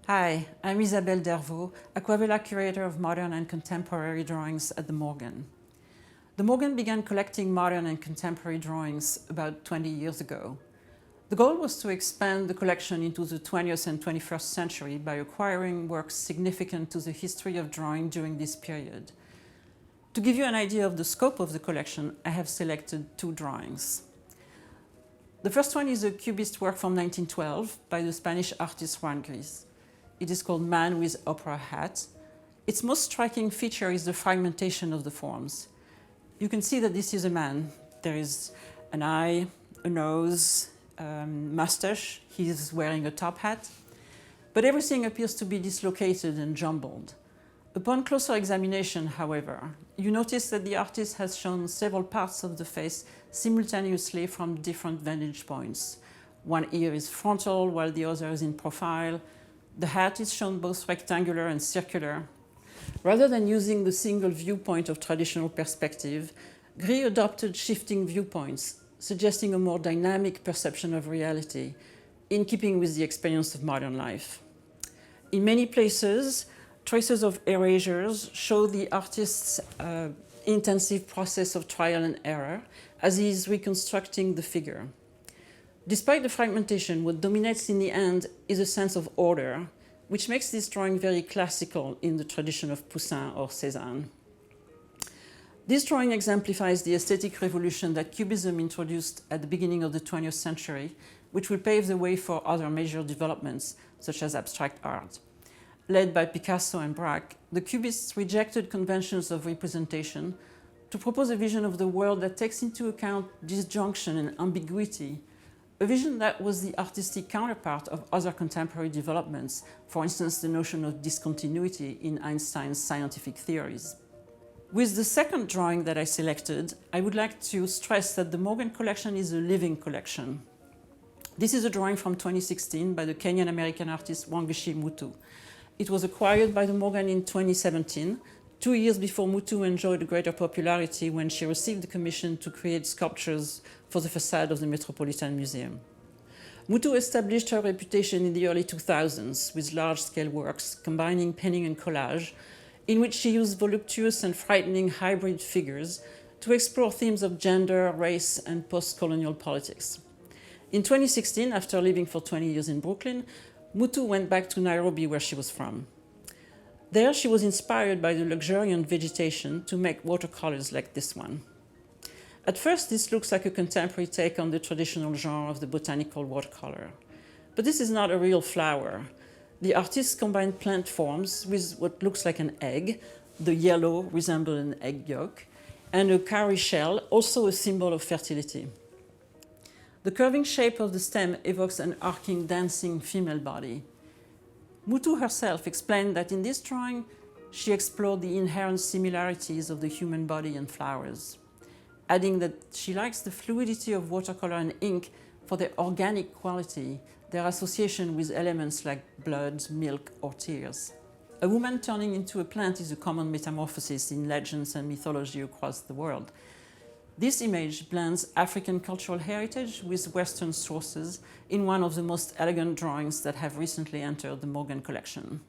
Hi, I'm Isabelle Dervaux, Acquavella Curator of Modern and Contemporary Drawings at the Morgan. The Morgan began collecting modern and contemporary drawings about 20 years ago. The goal was to expand the collection into the 20th and 21st century by acquiring works significant to the history of drawing during this period. To give you an idea of the scope of the collection, I have selected two drawings. The first one is a cubist work from 1912 by the Spanish artist Juan Gris. It is called Man with Opera Hat. Its most striking feature is the fragmentation of the forms. You can see that this is a man. There is an eye, a nose, mustache. He is wearing a top hat. But everything appears to be dislocated and jumbled. Upon closer examination, however, you notice that the artist has shown several parts of the face simultaneously from different vantage points. One ear is frontal while the other is in profile. The hat is shown both rectangular and circular. Rather than using the single viewpoint of traditional perspective, Gris adopted shifting viewpoints, suggesting a more dynamic perception of reality, in keeping with the experience of modern life. In many places, traces of erasures show the artist's intensive process of trial and error as he is reconstructing the figure. Despite the fragmentation, what dominates in the end is a sense of order, which makes this drawing very classical in the tradition of Poussin or Cézanne. This drawing exemplifies the aesthetic revolution that Cubism introduced at the beginning of the 20th century, which will pave the way for other major developments, such as abstract art. Led by Picasso and Braque, the Cubists rejected conventions of representation to propose a vision of the world that takes into account disjunction and ambiguity, a vision that was the artistic counterpart of other contemporary developments, for instance, the notion of discontinuity in Einstein's scientific theories. With the second drawing that I selected, I would like to stress that the Morgan collection is a living collection. This is a drawing from 2016 by the Kenyan-American artist Wangechi Mutu. It was acquired by the Morgan in 2017, 2 years before Mutu enjoyed a greater popularity when she received the commission to create sculptures for the facade of the Metropolitan Museum. Mutu established her reputation in the early 2000s with large-scale works combining painting and collage, in which she used voluptuous and frightening hybrid figures to explore themes of gender, race, and post-colonial politics. In 2016, after living for 20 years in Brooklyn, Mutu went back to Nairobi, where she was from. There, she was inspired by the luxuriant vegetation to make watercolors like this one. At first, this looks like a contemporary take on the traditional genre of the botanical watercolor. But this is not a real flower. The artist combined plant forms with what looks like an egg. The yellow resembles an egg yolk, and a cowrie shell, also a symbol of fertility. The curving shape of the stem evokes an arcing, dancing female body. Mutu herself explained that in this drawing, she explored the inherent similarities of the human body and flowers, adding that she likes the fluidity of watercolor and ink for their organic quality, their association with elements like blood, milk, or tears. A woman turning into a plant is a common metamorphosis in legends and mythology across the world. This image blends African cultural heritage with Western sources in one of the most elegant drawings that have recently entered the Morgan collection.